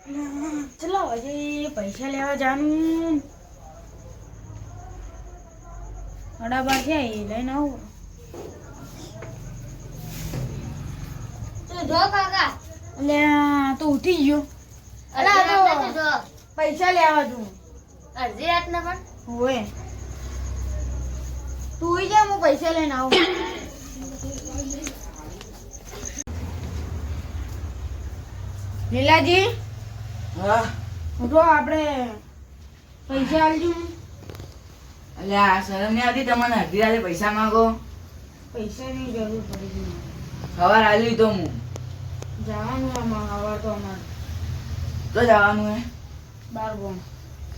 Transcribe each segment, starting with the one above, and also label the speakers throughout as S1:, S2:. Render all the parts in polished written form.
S1: ચલો હજી પૈસા લેવા જાનું અડાબા થયા એ લઈને આવું
S2: તું જો કાકા
S1: એટલે તો ઉઠી ગયો
S2: અલા તો જો
S1: પૈસા લેવા તું
S2: અડધી રાતના પણ
S1: હોય તું ઉઈ જા હું પૈસા લઈને આવું લીલાજી
S3: હા
S1: ઉઠો આપણે પૈસા આલજો
S3: એટલે આ શરમ નહીં આવતી તમને અડધી રાતે પૈસા માંગો
S1: પૈસાની જરૂર પડી ગઈ
S3: સવાર આલ્યું તો હું
S1: જવાનું આમાં હવાર તો અમારે
S3: તો જવાનું હે
S1: બાર ગોમ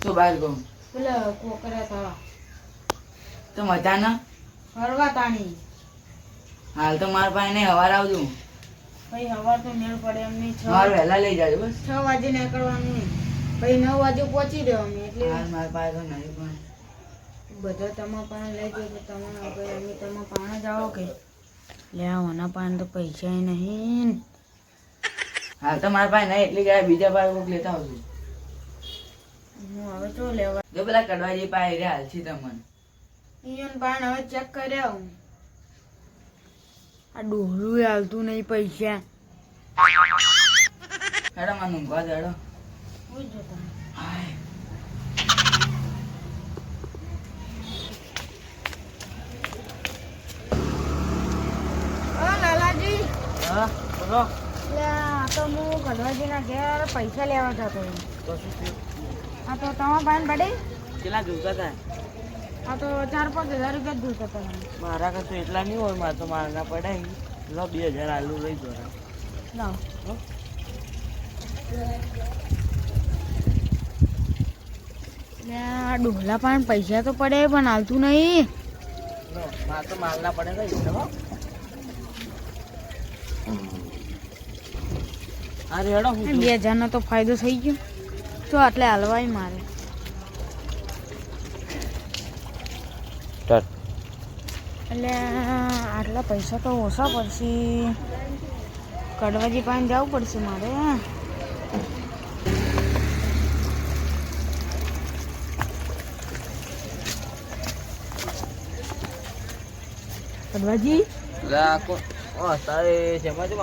S3: તો બહાર કહું
S1: પેલા કોકરા તાળા
S3: તો મજા ના
S1: ફરવા તાણી
S3: હાલ તો મારા પાસે નહીં સવાર આવજો
S1: ભાઈ હવાર તો મેળ પડે એમ નહીં
S3: મારે વહેલા લઈ જાજો બસ
S1: 6 વાગે નીકળવાનું નહીં ભાઈ 9 વાગે પહોંચી દેવાનું એટલે
S3: હાલ મારા પાસે તો નહીં પણ
S1: બધા તમારા પાસે લઈ જાય તો તમારે ભાઈ અમે તમારા પાસે જાઓ કે લે આના પાસે તો પૈસા નહીં
S3: હાલ તો મારા પાસે નહીં એટલી ગયા બીજા પાસે કોઈક લેતા આવજો
S1: હું હવે તો લેવા
S3: જો પેલા કડવાજી પાસે રે હાલથી તમને
S1: ઈયન પાન હવે ચેક કર્યા હું આ ડોહલું હાલતું નહીં પૈસા
S3: હેડો મને ઊંઘવા દે હેડો
S1: હું જોતા
S3: હાય
S1: ઓ લાલાજી
S3: હા બોલો
S1: લે આ તો હું કડવાજીના ઘેર પૈસા લેવા જતો હતો.
S3: તો શું થયું
S1: આ તો તમારા પાન પડે
S3: કેટલા જોતા હતા
S1: આ તો 4-5 હજાર રૂપિયા જ જોતા હતા મને.
S3: મારા કરતો એટલા નહીં હોય મારે તો મારા ના પડાય લો 2000 આલુ લઈ જો
S1: લાવ લે આ ડોહલા પાન પૈસા તો પડે પણ હાલતું નહીં
S3: મારે તો માલ ના પડે કઈ હો અરે હેડો હું
S1: 2000 નો તો ફાયદો થઈ ગયો તો આટલે હાલવાય મારે એટલે આટલા પૈસા તો ઓછા પડશે કડવાજી પાસે જવું પડશે મારે કડવાજી
S3: લાકો ઓ તારે શેમાં છે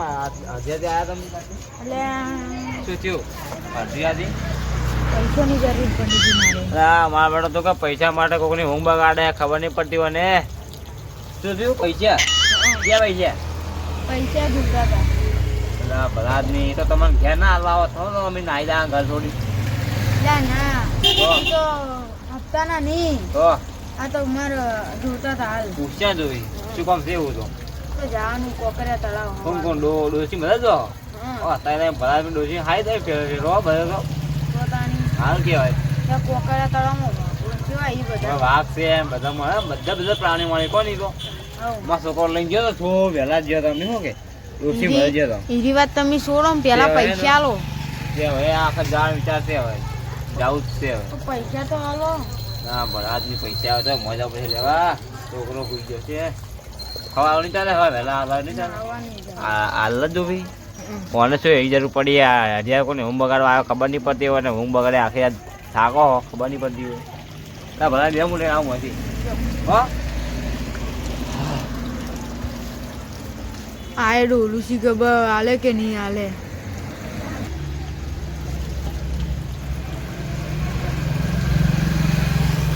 S3: આજે તે આયા તમે
S1: એટલે
S3: શું થયું અડધી આદી
S1: પૈસાની જરૂર પડી હતી મારે
S4: હા મારા બેટો તો કે પૈસા માટે કોકની ઊંઘ બગાડે ખબર નહીં પડતી હોય ને
S3: શું થયું પૈસા ક્યાં પૈસા
S1: પૈસા જોતા હતા
S4: પેલા બધા આદમી તો તમને ઘેર ના હાલવા થો તો અમે નાઈ દા ઘર છોડી
S1: ના એ તો હપ્તાના નહીં
S4: તો
S1: આ તો મારે જોતા હતા હાલ
S4: પૂછ્યા જોઈ શું કામ છે એવું તો
S1: તો જવાનું કોકરિયા તળાવ
S4: કોણ કોણ ડોસી બધા જો અત્યારે બધા ડોસી હાઈ દે ફેર રો બધા તો
S1: પોતાની
S4: હાલ કેવાય
S1: ત્યાં કોકરિયા તળાવમાં કેવા એ બધા
S4: વાઘ છે એમ બધા મળે બધા પ્રાણી મળે કોની તો
S1: હઉ.
S4: માં છોકરો લઈને ગયો તો છો વહેલા જ ગયો તમે શું કે ડોસી મળે ગયો તો
S1: એની વાત તમે છોડો ને પેલા
S4: તે હવે
S1: પૈસા આલો
S4: તે હવે આખા જાણ વિચાર છે હવે જાવું જ છે હવે
S1: તો પૈસા તો આલો
S4: ના પણ આજની પૈસા આવે તો મજા પછી લેવા છોકરો પૂછ ગયો છે ખવા નહીં ચાલે હવે વહેલા હાલ નહીં ચાલે
S1: આવવાની જ.
S4: હાલ જ જો ભાઈ કોને શું એવી જરૂર પડી હજાર કોને ઊંઘ બગાડવા આવ્યો ખબર નહીં પડતી હોય ને ઊંઘ બગાડે આખી રાત થાકો ખબર નહીં પડતી હોય ના ભલા બે મુલે આવું હતી હો
S1: આ એ ડોલું શી ખબર હાલે કે નહીં હાલે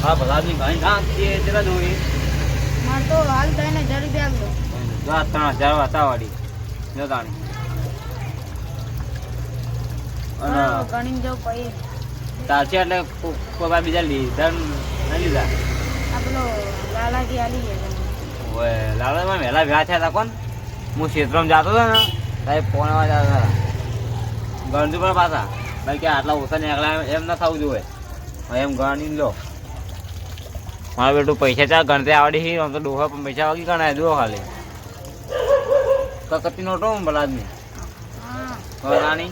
S4: હા ભલા ની ઘણી ના કેટલા જોઈ
S1: મારે તો હાલ 3000 રૂપિયા આપજો
S4: 3000 હતા વાળી જો તાણી અને
S1: ગણી જાવ પછી
S4: ચાલશે એટલે કોઈ બીજા લીધા ના લીધા
S1: આ પેલો લાલાજી આલી ગયા
S4: ઓય લાલામાં વહેલા વ્યા થયા હતા કોણ હું ક્ષેત્રમાં જતો હતો ને તારે ફોન અવાજ આવતા હતા ગણતું પણ પાછા ભાઈ કે આટલા ઓછા નીકળ્યા એમ ના થવું જોઈએ એમ ગણી લો મારું બેટું પૈસા ચા ગણતે આવડી છે આમ તો ડોહા પણ પૈસા વાગી ગણાય દો ખાલી કકતી નોટો ભલા આદમી
S1: હા
S4: રાણી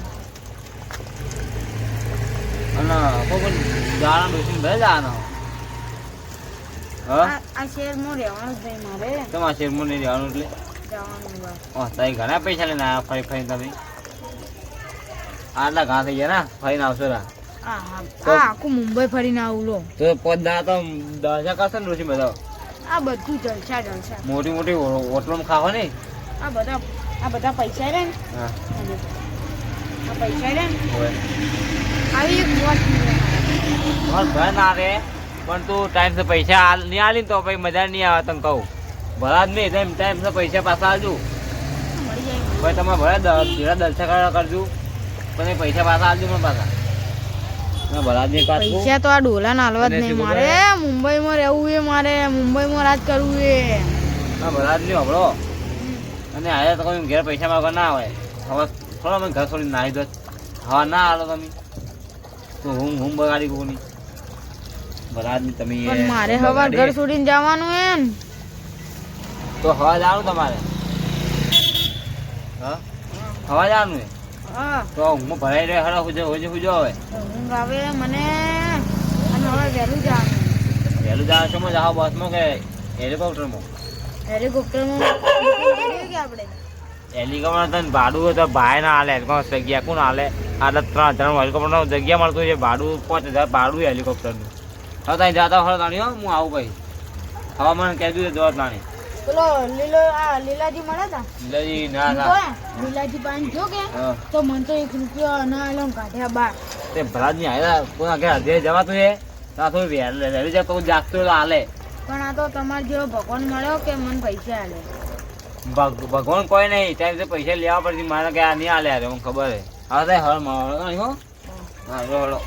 S4: અને કોઈ ગાળા ડોસીને ભલે જવાનો હા
S1: આ શહેરમાં રહેવાનું જ નહીં મારે
S4: તમારા શેરમાં નહીં રહેવાનું એટલે
S1: જવાનું બસ
S4: તારી ઘણા પૈસા લઈને આવ્યા ફરી ફરી તમે આટલા ઘા થઈ ગયા ને ફરીને આવશો રા
S1: આ આખું મુંબઈ ફરીને આવું લો.
S4: તો પોદા તો દશા કરશે ને ઋષિ બધા
S1: આ બધું જલસા જલસા.
S4: મોટી મોટી હોટલોમાં ખાવા ને
S1: આ બધા પૈસા રે ને
S4: હા
S1: આ પૈસા રે ને
S4: હોય
S1: આવી એક વાત
S4: મારે ભય ના આવે પણ તું ટાઈમ પૈસા નહીં આલી ને તો પછી મજા નહીં આવે તને કહું ભરા જ નહીં ટાઈમ પૈસા પાછા આવજો
S1: મળી જાય.
S4: ભાઈ તમે ભલે ધીરા દલસા કરજો પણ એ પૈસા પાછા આવજો મને પાછા ભરા જ નહીં કાઢવું
S1: પૈસા તો આ ડોલા નાલવા જ
S4: અને
S1: નહીં
S4: શું
S1: મારે. મુંબઈમાં રહેવું એ મારે મુંબઈમાં રાજ કરવું એ.
S4: ના ભરા જ નહીં હબળો અને આજે તો કોઈ ઘેર પૈસા માંગવા ના આવે હવે થોડો અમે ઘર છોડીને નાહી દો હવા ના હાલો તમે તો હું બગાડી કોની ભરા જ નહીં તમે
S1: પણ મારે હવાર ઘર છોડીને જવાનું હે ને.
S4: તો હવા જવાનું તમારે હા હવા જવાનું હે
S1: હા
S4: તો હું ભરાઈ રહ્યો હળો હુજો હવે
S1: ઊંઘ આવે મને અને હવે વહેલું જવાનું.
S4: વહેલું જવાનું છે જાઓ બસમાં કે હેલિકોપ્ટરમાં
S1: હેલિકોપ્ટરમાં કે આપણે
S4: હેલિકોપ્ટર તને ભાડું હોય તો ભાઈ ના હાલે જગ્યા કોણ હાલે આટલા 3000 હેલિકોપ્ટર જગ્યા મળતું છે ભાડું 5000 ભાડું હેલિકોપ્ટરનું હવે ત્યાં જતા હળ તાણી હો હું આવું ભાઈ હવામાન કહી દીધું જવા તાણી
S1: પેલો લીલાજી મળે તા
S4: લીલાજી ના ના
S1: લીલાજી પાણી જો કે
S4: હા
S1: તો મને તો 1 રૂપિયો ના આલો કાઢ્યા બાર.
S4: તે ભલા જ નહીં આવ્યા કોના ઘેર હજે જવાતું છે ત્યાં થોડું વહેલું જાય તો જાગતું હોય તો હાલે
S1: પણ આ તો તમારે જેવો ભગવાન મળ્યો કે મને પૈસા આલે.
S4: ભગવાન કોઈ નહીં ટાઈમ પૈસા લેવા પડશે મારે કે આ નહીં હાલે મને ખબર છે હવે હળ મારો હો હા હળો